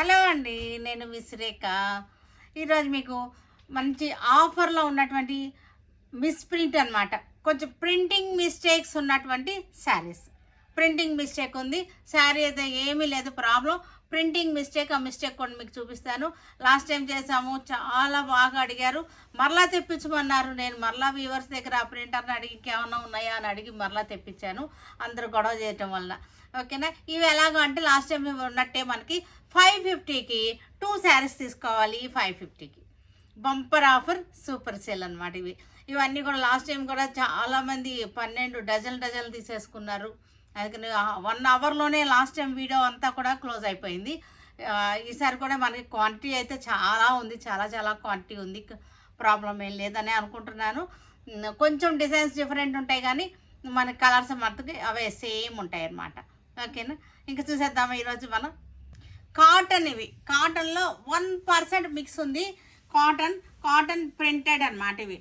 Hello అండి, నేను విశ్రేఖ. ఈరోజు మీకు మంచి ఆఫర్లో ఉన్నటువంటి మిస్ప్రింట్ అనమాట. కొంచెం ప్రింటింగ్ మిస్టేక్స్ ఉన్నటువంటి శారీస్. ప్రింటింగ్ మిస్టేక్ ఉంది, శారీ అయితే ఏమీ లేదు ప్రాబ్లం. ప్రింటింగ్ మిస్టేక్, ఆ మిస్టేక్ కూడా మీకు చూపిస్తాను. లాస్ట్ టైం చేసాము, చాలా బాగా అడిగారు, మరలా తెప్పించమన్నారు. నేను మరలా వ్యూవర్స్ దగ్గర ఆ ప్రింటర్ని అడిగి ఇంకేమన్నా ఉన్నాయా అని అడిగి మరలా తెప్పించాను, అందరూ గొడవ చేయటం వల్ల. ఓకేనా, ఇవి ఎలాగో అంటే లాస్ట్ టైం ఉన్నట్టే మనకి 550కి 2 శారీస్ తీసుకోవాలి. 550కి బంపర్ ఆఫర్, సూపర్ సేల్ అనమాట. ఇవన్నీ కూడా లాస్ట్ టైం కూడా చాలామంది 12 డజన్లు తీసేసుకున్నారు. అందుకని 1 అవర్లోనే లాస్ట్ టైం వీడియో అంతా కూడా క్లోజ్ అయిపోయింది. ఈసారి కూడా మనకి క్వాంటిటీ అయితే చాలా ఉంది, చాలా క్వాంటిటీ ఉంది. ప్రాబ్లం ఏం లేదని అనుకుంటున్నాను. కొంచెం డిజైన్స్ డిఫరెంట్ ఉంటాయి కానీ మన కలర్స్ మట్టుకి అవే సేమ్ ఉంటాయి అన్నమాట. ఓకేనా, ఇంకా చూసేద్దాము. ఈరోజు మనం కాటన్, ఇవి కాటన్లో 1% మిక్స్ ఉంది. కాటన్ ప్రింటెడ్ అన్నమాట. ఇవి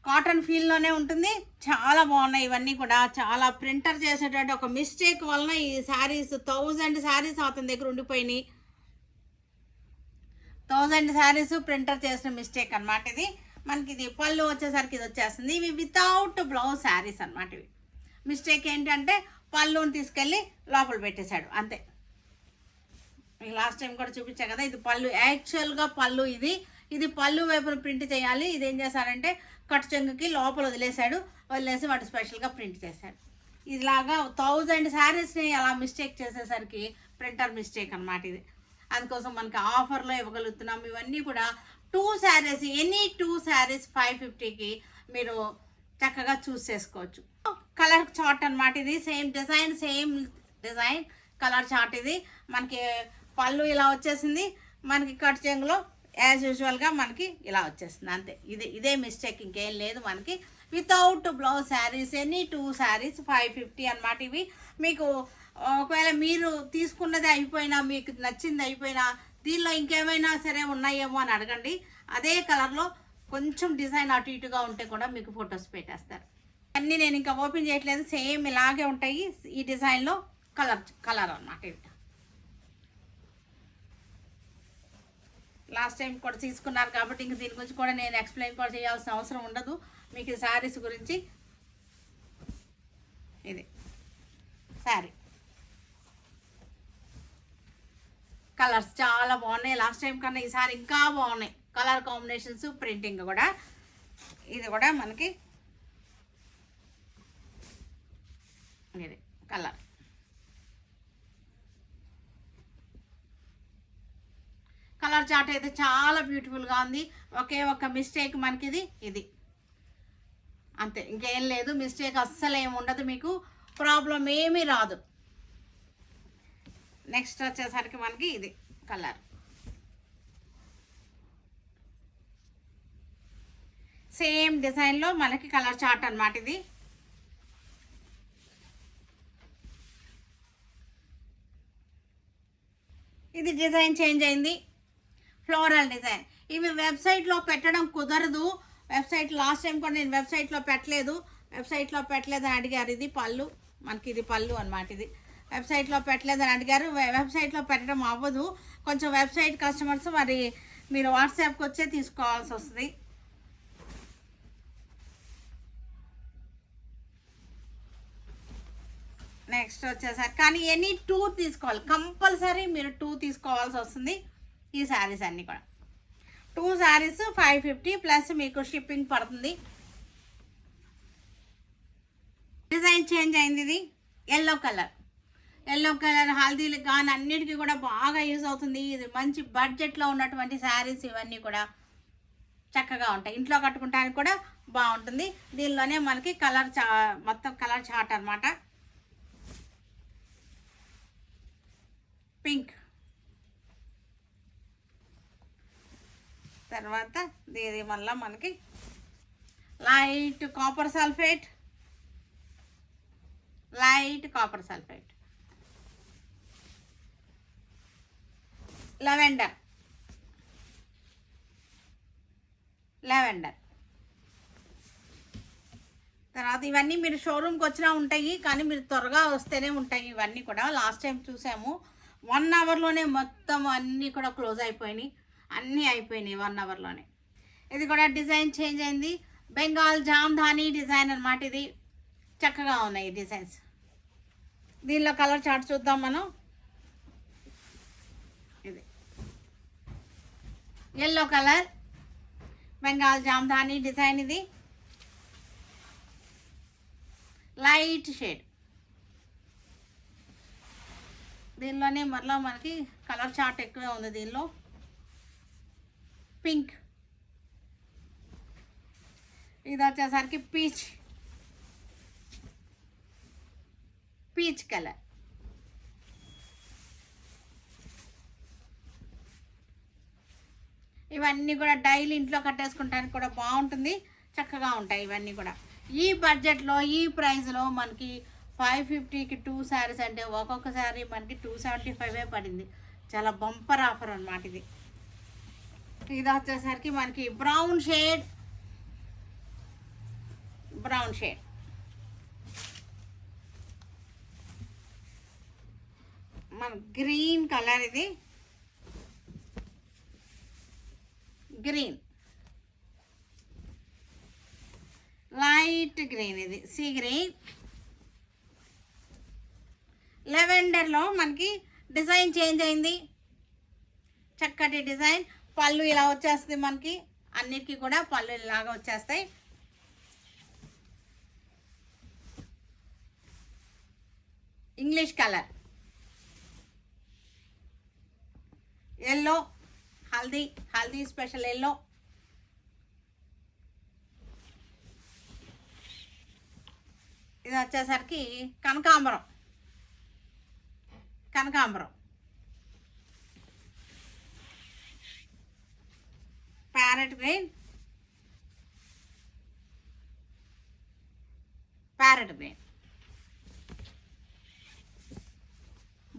కాటన్ ఫీల్లోనే ఉంటుంది, చాలా బాగున్నాయి. ఇవన్నీ కూడా చాలా ప్రింటర్ చేసేటట్టు ఒక మిస్టేక్ వలన ఈ శారీస్ 1000 శారీస్ అతని దగ్గర ఉండిపోయినాయి. 1000 శారీస్ ప్రింటర్ చేసిన మిస్టేక్ అనమాట. ఇది మనకి ఇది పళ్ళు వచ్చేసరికి ఇది వచ్చేస్తుంది. ఇవి వితౌట్ బ్లౌజ్ శారీస్ అనమాట. ఇవి మిస్టేక్ ఏంటంటే పళ్ళుని తీసుకెళ్ళి లోపల పెట్టేశాడు అంతే. లాస్ట్ టైం కూడా చూపించా కదా, ఇది పళ్ళు, యాక్చువల్గా పళ్ళు ఇది పళ్ళు వైపున ప్రింట్ చేయాలి. ఇది ఏం చేశారంటే కట్ చెంగుకి లోపల వదిలేసి వాటి స్పెషల్గా ప్రింట్ చేశాడు. ఇలాగా 1000 శారీస్ని అలా మిస్టేక్ చేసేసరికి ప్రింటర్ మిస్టేక్ అనమాట ఇది. అందుకోసం మనకి ఆఫర్లో ఇవ్వగలుగుతున్నాం. ఇవన్నీ కూడా 2 శారీస్, ఎనీ 2 శారీస్ 550కి మీరు చక్కగా చూస్ చేసుకోవచ్చు. కలర్ చార్ట్ అనమాట. ఇది సేమ్ డిజైన్ కలర్ చార్ట్. ఇది మనకి పళ్ళు ఇలా వచ్చేసింది, మనకి కట్ చెంగులో యాజ్ యూజువల్గా మనకి ఇలా వచ్చేస్తుంది అంతే. ఇదే మిస్టేక్, ఇంకేం లేదు. మనకి without blouse saris, any 2 saris 550 అనమాట. ఇవి మీకు ఒకవేళ మీరు తీసుకున్నది అయిపోయినా, మీకు నచ్చింది అయిపోయినా, దీనిలో ఇంకేమైనా సరే ఉన్నాయేమో అని అడగండి. అదే కలర్లో కొంచెం డిజైన్ అటు ఇటుగా ఉంటే కూడా మీకు ఫొటోస్ పెట్టేస్తారు. అన్నీ నేను ఇంకా ఓపెన్ చేయట్లేదు, సేమ్ ఇలాగే ఉంటాయి. ఈ డిజైన్లో కలర్ అన్నమాట. ఇవి లాస్ట్ టైం కూడా తీసుకున్నారు కాబట్టి ఇంక దీని గురించి కూడా నేను ఎక్స్ప్లెయిన్ కూడా చేయాల్సిన అవసరం ఉండదు మీకు. ఈ శారీస్ గురించి, ఇది శారీ కలర్స్ చాలా బాగున్నాయి. లాస్ట్ టైం కన్నా ఈసారి ఇంకా బాగున్నాయి కలర్ కాంబినేషన్స్, ప్రింటింగ్ కూడా. ఇది కూడా మనకి ఇది కలర్ చార్ట్ అయితే చాలా బ్యూటిఫుల్గా ఉంది. ఒకే ఒక మిస్టేక్ మనకి ఇది అంతే, ఇంకేం లేదు. మిస్టేక్ అస్సలు ఏమి ఉండదు, మీకు ప్రాబ్లం ఏమీ రాదు. నెక్స్ట్ వచ్చేసరికి మనకి ఇది కలర్ సేమ్ డిజైన్లో మనకి కలర్ చార్ట్ అనమాట. ఇది డిజైన్ చేంజ్ అయింది, ఫ్లోరల్ డిజైన్. ఇవి వెబ్సైట్లో పెట్టడం కుదరదు. వెబ్సైట్ లాస్ట్ టైం కూడా నేను వెబ్సైట్లో పెట్టలేదని అడిగారు. ఇది పళ్ళు, మనకి ఇది పళ్ళు అనమాట. ఇది వెబ్సైట్లో పెట్టలేదని అడిగారు. వెబ్సైట్లో పెట్టడం అవ్వదు. కొంచెం వెబ్సైట్ కస్టమర్స్ మరి మీరు వాట్సాప్కి వచ్చే తీసుకోవాల్సి వస్తుంది. నెక్స్ట్ వచ్చేసరికి కానీ ఎనీ 2 తీసుకోవాలి, కంపల్సరీ మీరు 2 తీసుకోవాల్సి వస్తుంది. ఈ శారీస్ అన్నీ కూడా 2 శారీస్ 550 ప్లస్ మీకు షిప్పింగ్ పడుతుంది. డిజైన్ చేంజ్ అయింది. ఇది ఎల్లో కలర్ హల్దీలకు కానీ అన్నిటికీ కూడా బాగా యూజ్ అవుతుంది. ఇది మంచి బడ్జెట్లో ఉన్నటువంటి శారీస్. ఇవన్నీ కూడా చక్కగా ఉంటాయి, ఇంట్లో కట్టుకుంటానికి కూడా బాగుంటుంది. దీనిలోనే మనకి మొత్తం కలర్ చార్ట్ అనమాట. పింక్, తర్వాత దీని మళ్ళీ మనకి లైట్ కాపర్ సల్ఫేట్, లెవెండర్, తర్వాత ఇవన్నీ మీరు షోరూమ్కి వచ్చినా ఉంటాయి, కానీ మీరు త్వరగా వస్తేనే ఉంటాయి. ఇవన్నీ కూడా లాస్ట్ టైం చూసాము, 1 అవర్లోనే మొత్తం అన్నీ కూడా క్లోజ్ అయిపోయినాయి, అన్నీ అయిపోయినాయి 1 అవర్లోనే. ఇది కూడా డిజైన్ చేంజ్ అయింది, బెంగాల్ జామ్ధాని డిజైన్ అన్నమాట. ఇది చక్కగా ఉన్నాయి ఈ డిజైన్స్. దీనిలో కలర్ చార్ట్ చూద్దాం మనం. ఇది ఎల్లో కలర్ బెంగాల్ జామ్ధాని డిజైన్, ఇది లైట్ షేడ్. దీనిలోనే మరలా మనకి కలర్ చార్ట్ ఎక్కువే ఉంది. దీనిలో పింక్, ఇది వచ్చేసరికి పీచ్ కలర్, ఇవన్నీ కూడా డైలీ ఇంట్లో కట్టేసుకుంటానికి కూడా బాగుంటుంది, చక్కగా ఉంటాయి ఇవన్నీ కూడా. ఈ బడ్జెట్లో ఈ ప్రైస్లో మనకి 550కి 2 శారీస్ అంటే ఒక్కొక్క శారీ మనకి 275 పడింది. చాలా బంపర్ ఆఫర్ అన్నమాట ఇది. ఇది వచ్చేసరికి మనకి బ్రౌన్ షేడ్, మన గ్రీన్ కలర్, ఇది గ్రీన్, లైట్ గ్రీన్, ఇది సీ గ్రీన్. లెవెండర్లో మనకి డిజైన్ చేంజ్ అయింది, చక్కటి డిజైన్. పళ్ళు ఇలా వచ్చేస్తుంది మనకి, అన్నిటికీ కూడా పళ్ళు ఇలాగా వచ్చేస్తాయి. English colour, yellow, haldi special yellow. ఇది వచ్చేసరికి కనకాంబరం, ప్యారెట్ గ్రీన్,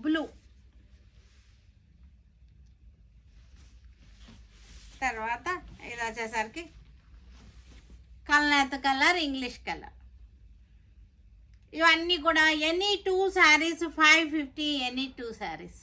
బ్లూ. తర్వాత ఇది వచ్చేసరికి కల్నేత కలర్, ఇంగ్లీష్ కలర్. ఇవన్నీ కూడా ఎనీ 2 శారీస్ 550, ఎనీ 2 శారీస్.